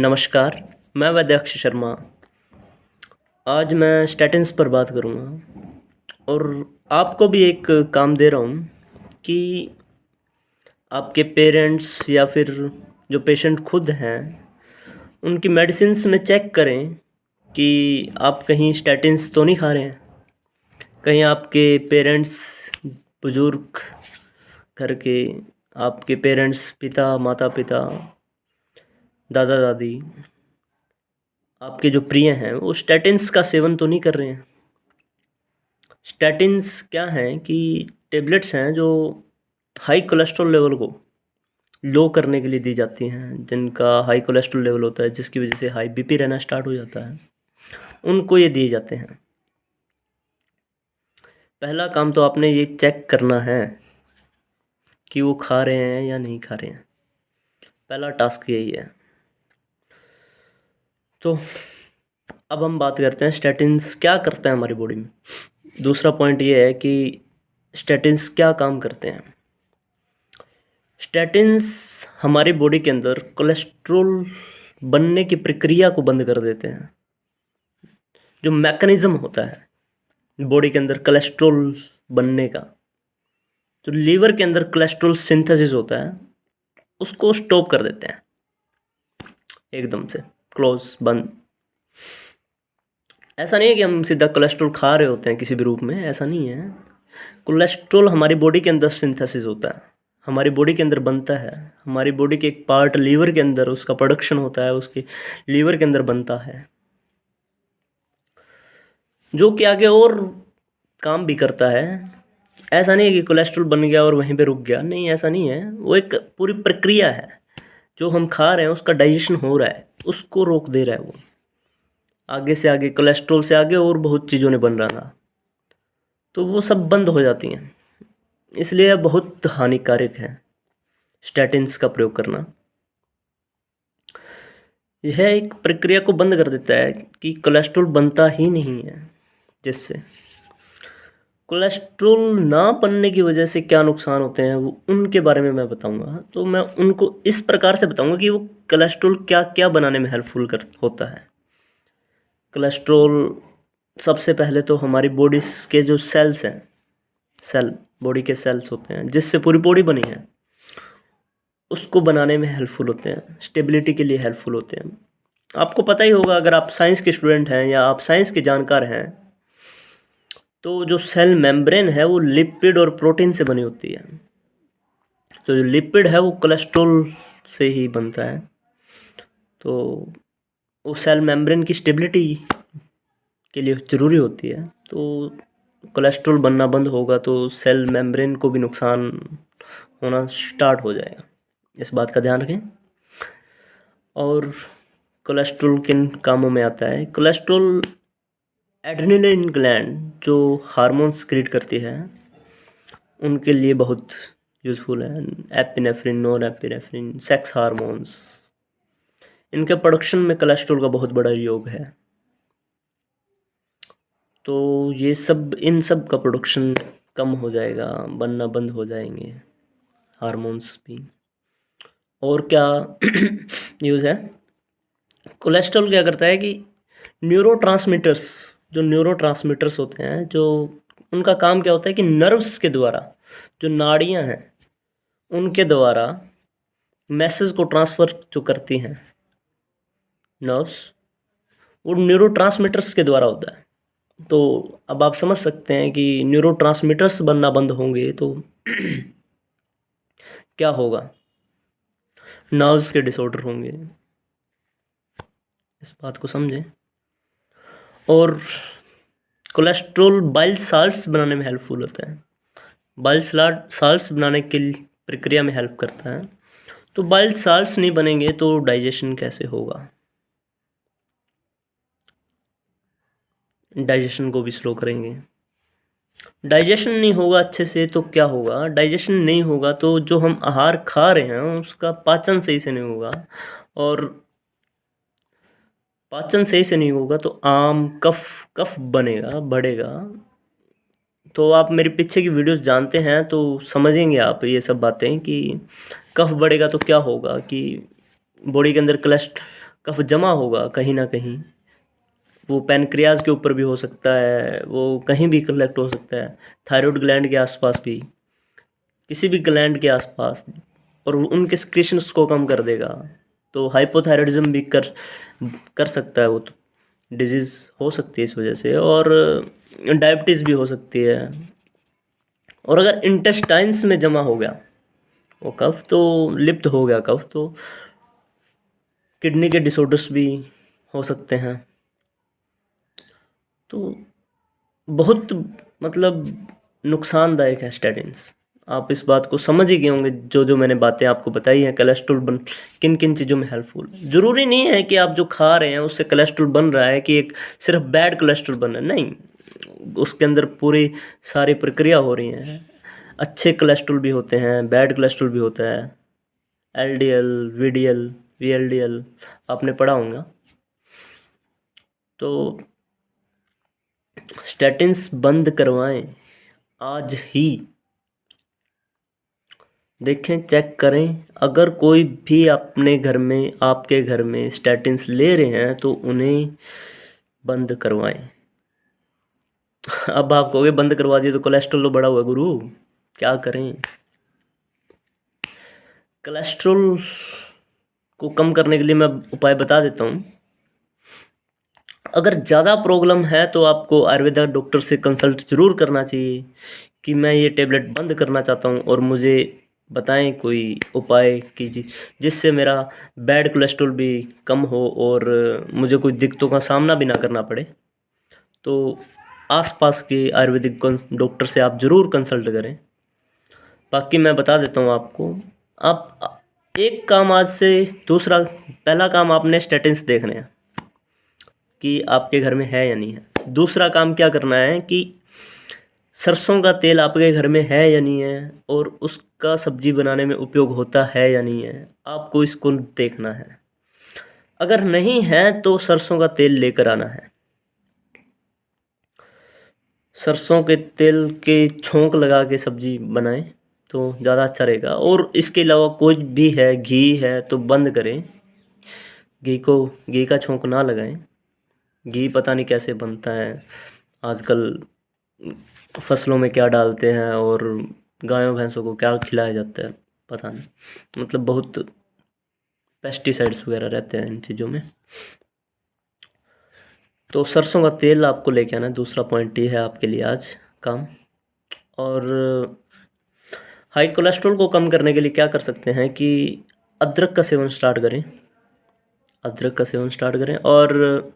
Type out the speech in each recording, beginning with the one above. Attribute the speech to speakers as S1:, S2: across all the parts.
S1: नमस्कार, मैं वैद्यक्ष शर्मा। आज मैं स्टैटिन्स पर बात करूँगा और आपको भी एक काम दे रहा हूँ कि आपके पेरेंट्स या फिर जो पेशेंट खुद हैं, उनकी मेडिसिन्स में चेक करें कि आप कहीं स्टैटिन्स तो नहीं खा रहे हैं। कहीं आपके पेरेंट्स, बुज़ुर्ग घर के, आपके पेरेंट्स, पिता, माता-पिता, दादा-दादी, आपके जो प्रिय हैं वो स्टैटिन्स का सेवन तो नहीं कर रहे हैं। स्टैटिन्स क्या हैं कि टेबलेट्स हैं जो हाई कोलेस्ट्रॉल लेवल को लो करने के लिए दी जाती हैं। जिनका हाई कोलेस्ट्रॉल लेवल होता है, जिसकी वजह से हाई बीपी रहना स्टार्ट हो जाता है, उनको ये दिए जाते हैं। पहला काम तो आपने ये चेक करना है कि वो खा रहे हैं या नहीं खा रहे हैं। पहला टास्क यही है। तो अब हम बात करते हैं स्टैटिन्स क्या करते हैं हमारी बॉडी में। दूसरा पॉइंट ये है कि स्टैटिन्स क्या काम करते हैं। स्टैटिन्स हमारी बॉडी के अंदर कोलेस्ट्रॉल बनने की प्रक्रिया को बंद कर देते हैं। जो मैकेनिज़्म होता है बॉडी के अंदर कोलेस्ट्रॉल बनने का, जो लीवर के अंदर कोलेस्ट्रॉल सिंथेसिस होता है, उसको स्टॉप कर देते हैं एकदम से, क्लोज, बंद। ऐसा नहीं है कि हम सीधा कोलेस्ट्रॉल खा रहे होते हैं किसी भी रूप में, ऐसा नहीं है। कोलेस्ट्रॉल हमारी बॉडी के अंदर सिंथेसिस होता है, हमारी बॉडी के अंदर बनता है। हमारी बॉडी के एक पार्ट लीवर के अंदर उसका प्रोडक्शन होता है, उसके लीवर के अंदर बनता है, जो कि आगे और काम भी करता है। ऐसा नहीं है कि कोलेस्ट्रॉल बन गया और वहीं पे रुक गया, नहीं, ऐसा नहीं है। वो एक पूरी प्रक्रिया है। जो हम खा रहे हैं उसका डाइजेशन हो रहा है, उसको रोक दे रहा है वो। आगे से आगे कोलेस्ट्रॉल से आगे और बहुत चीज़ों ने बन रहा था, तो वो सब बंद हो जाती हैं। इसलिए बहुत हानिकारक है स्टैटिन्स का प्रयोग करना। यह एक प्रक्रिया को बंद कर देता है कि कोलेस्ट्रॉल बनता ही नहीं है। जिससे कोलेस्ट्रॉल ना बनने की वजह से क्या नुकसान होते हैं वो उनके बारे में मैं बताऊंगा। तो मैं उनको इस प्रकार से बताऊंगा कि वो कोलेस्ट्रॉल क्या क्या बनाने में हेल्पफुल होता है। कोलेस्ट्रॉल सबसे पहले तो हमारी बॉडी के जो सेल्स हैं, बॉडी के सेल्स होते हैं जिससे पूरी बॉडी बनी है, उसको बनाने में हेल्पफुल होते हैं, स्टेबिलिटी के लिए हेल्पफुल होते हैं। आपको पता ही होगा, अगर आप साइंस के स्टूडेंट हैं या आप साइंस के जानकार हैं, तो जो सेल मेम्ब्रेन है वो लिपिड और प्रोटीन से बनी होती है। तो जो लिपिड है वो कोलेस्ट्रॉल से ही बनता है। तो वो सेल मेम्ब्रेन की स्टेबिलिटी के लिए ज़रूरी होती है। तो कोलेस्ट्रॉल बनना बंद होगा तो सेल मेम्ब्रेन को भी नुकसान होना स्टार्ट हो जाएगा। इस बात का ध्यान रखें। और कोलेस्ट्रॉल किन कामों में आता है? कोलेस्ट्रॉल एड्रेनलिन ग्लैंड जो हार्मोन्स क्रिएट करती है, उनके लिए बहुत यूज़फुल है। एपिनेफ्रिन, नॉरएपिनेफ्रिन, सेक्स हार्मोन्स, इनके प्रोडक्शन में कोलेस्ट्रॉल का बहुत बड़ा योग है। तो ये सब, इन सब का प्रोडक्शन कम हो जाएगा, बनना बंद हो जाएंगे हार्मोन्स भी। और क्या यूज़ है? कोलेस्ट्रॉल क्या करता है कि जो न्यूरोट्रांसमीटर्स होते हैं, जो उनका काम क्या होता है कि नर्व्स के द्वारा, जो नाड़ियाँ हैं उनके द्वारा मैसेज को ट्रांसफ़र जो करती हैं नर्व्स, वो न्यूरोट्रांसमीटर्स के द्वारा होता है। तो अब आप समझ सकते हैं कि न्यूरोट्रांसमीटर्स बनना बंद होंगे तो क्या होगा? नर्व्स के डिसऑर्डर होंगे। इस बात को समझें। और कोलेस्ट्रॉल बाइल साल्ट्स बनाने में हेल्पफुल होता है। बाइल साल्ट्स बनाने की प्रक्रिया में हेल्प करता है। तो बाइल साल्ट्स नहीं बनेंगे तो डाइजेशन कैसे होगा? डाइजेशन को भी स्लो करेंगे। डाइजेशन नहीं होगा अच्छे से तो क्या होगा? डाइजेशन नहीं होगा तो जो हम आहार खा रहे हैं उसका पाचन सही से नहीं होगा, और पाचन सही से नहीं होगा तो आम कफ बनेगा, बढ़ेगा। तो आप मेरे पीछे की वीडियोस जानते हैं तो समझेंगे आप ये सब बातें कि कफ बढ़ेगा तो क्या होगा, कि बॉडी के अंदर कफ जमा होगा कहीं ना कहीं, वो पैनक्रियाज के ऊपर भी हो सकता है, वो कहीं भी कलेक्ट हो सकता है, थायराइड ग्लैंड के आसपास भी, किसी भी ग्लैंड के आसपास, और उनके सिक्रीशंस को कम कर देगा। तो हाइपोथायराइडिज्म भी कर सकता है वो, तो डिजीज़ हो सकती है इस वजह से, और डायबिटीज़ भी हो सकती है। और अगर इंटेस्टाइन्स में जमा हो गया वो कफ, तो लिप्त हो गया कफ, तो किडनी के डिसऑर्डर्स भी हो सकते हैं। तो बहुत मतलब नुकसानदायक है स्टैटिन्स। आप इस बात को समझ ही गए होंगे, जो जो मैंने बातें आपको बताई हैं कोलेस्ट्रॉल किन किन चीज़ों में हेल्पफुल। ज़रूरी नहीं है कि आप जो खा रहे हैं उससे कोलेस्ट्रॉल बन रहा है, कि एक सिर्फ बैड कोलेस्ट्रॉल बन रहा है, नहीं, उसके अंदर पूरी सारी प्रक्रिया हो रही है। अच्छे कोलेस्ट्रॉल भी होते हैं, बैड कोलेस्ट्रॉल भी होता है, एलडीएल, वीडीएल, वीएलडीएल आपने पढ़ा होगा। तो स्टैटिन्स बंद करवाएं आज ही। देखें, चेक करें, अगर कोई भी अपने घर में, आपके घर में स्टैटिन्स ले रहे हैं तो उन्हें बंद करवाएं। अब आप कहोगे बंद करवा दिए तो कोलेस्ट्रॉल तो बढ़ा हुआ गुरु, क्या करें? कोलेस्ट्रॉल को कम करने के लिए मैं उपाय बता देता हूँ। अगर ज़्यादा प्रॉब्लम है तो आपको आयुर्वेदा डॉक्टर से कंसल्ट ज़रूर करना चाहिए कि मैं ये टेबलेट बंद करना चाहता हूँ, और मुझे बताएं कोई उपाय कीजिए जिससे मेरा बैड कोलेस्ट्रॉल भी कम हो और मुझे कोई दिक्कतों का सामना भी ना करना पड़े। तो आसपास के आयुर्वेदिक डॉक्टर से आप ज़रूर कंसल्ट करें। बाकी मैं बता देता हूँ आपको, आप एक काम आज से, दूसरा, पहला काम आपने स्टैटिन्स देखने हैं कि आपके घर में है या नहीं है। दूसरा काम क्या करना है कि सरसों का तेल आपके घर में है या नहीं है, और उसका सब्जी बनाने में उपयोग होता है या नहीं है, आपको इसको देखना है। अगर नहीं है तो सरसों का तेल लेकर आना है। सरसों के तेल के छोंक लगा के सब्जी बनाएं तो ज़्यादा अच्छा रहेगा। और इसके अलावा कोई भी है, घी है तो बंद करें, घी का छोंक ना लगाएं। घी पता नहीं कैसे बनता है, आजकल फसलों में क्या डालते हैं और गायों भैंसों को क्या खिलाया जाता है पता नहीं, मतलब बहुत पेस्टिसाइड्स वगैरह रहते हैं इन चीज़ों में। तो सरसों का तेल आपको लेके आना है, दूसरा पॉइंट ये है आपके लिए आज काम। और हाई कोलेस्ट्रॉल को कम करने के लिए क्या कर सकते हैं कि अदरक का सेवन स्टार्ट करें, अदरक का सेवन स्टार्ट करें। और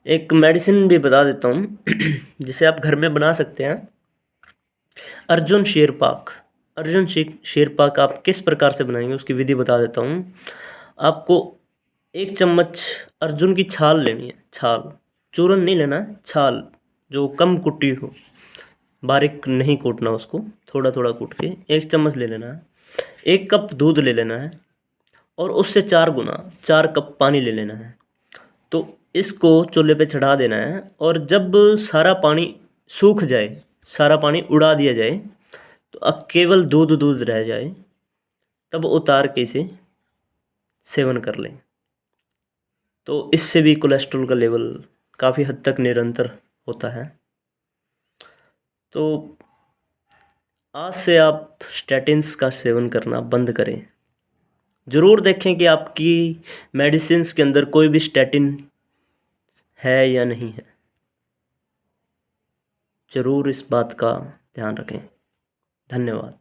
S1: एक मेडिसिन भी बता देता हूँ जिसे आप घर में बना सकते हैं, अर्जुन शेरपाक। अर्जुन शेरपाक आप किस प्रकार से बनाएंगे उसकी विधि बता देता हूँ। आपको 1 चम्मच अर्जुन की छाल लेनी है, छाल, चूरन नहीं लेना है, छाल जो कम कुटी हो, बारीक नहीं कूटना उसको, थोड़ा थोड़ा कूट के 1 चम्मच ले लेना है। 1 कप दूध ले लेना है, और उससे 4 गुना 4 कप पानी ले लेना है। तो इसको चूल्हे पे चढ़ा देना है, और जब सारा पानी सूख जाए, सारा पानी उड़ा दिया जाए, तो अब केवल दूध दूध रह जाए, तब उतार के इसे सेवन कर लें। तो इससे भी कोलेस्ट्रॉल का लेवल काफ़ी हद तक निरंतर होता है। तो आज से आप स्टैटिन्स का सेवन करना बंद करें। ज़रूर देखें कि आपकी मेडिसिन्स के अंदर कोई भी स्टैटिन है या नहीं है, ज़रूर इस बात का ध्यान रखें। धन्यवाद।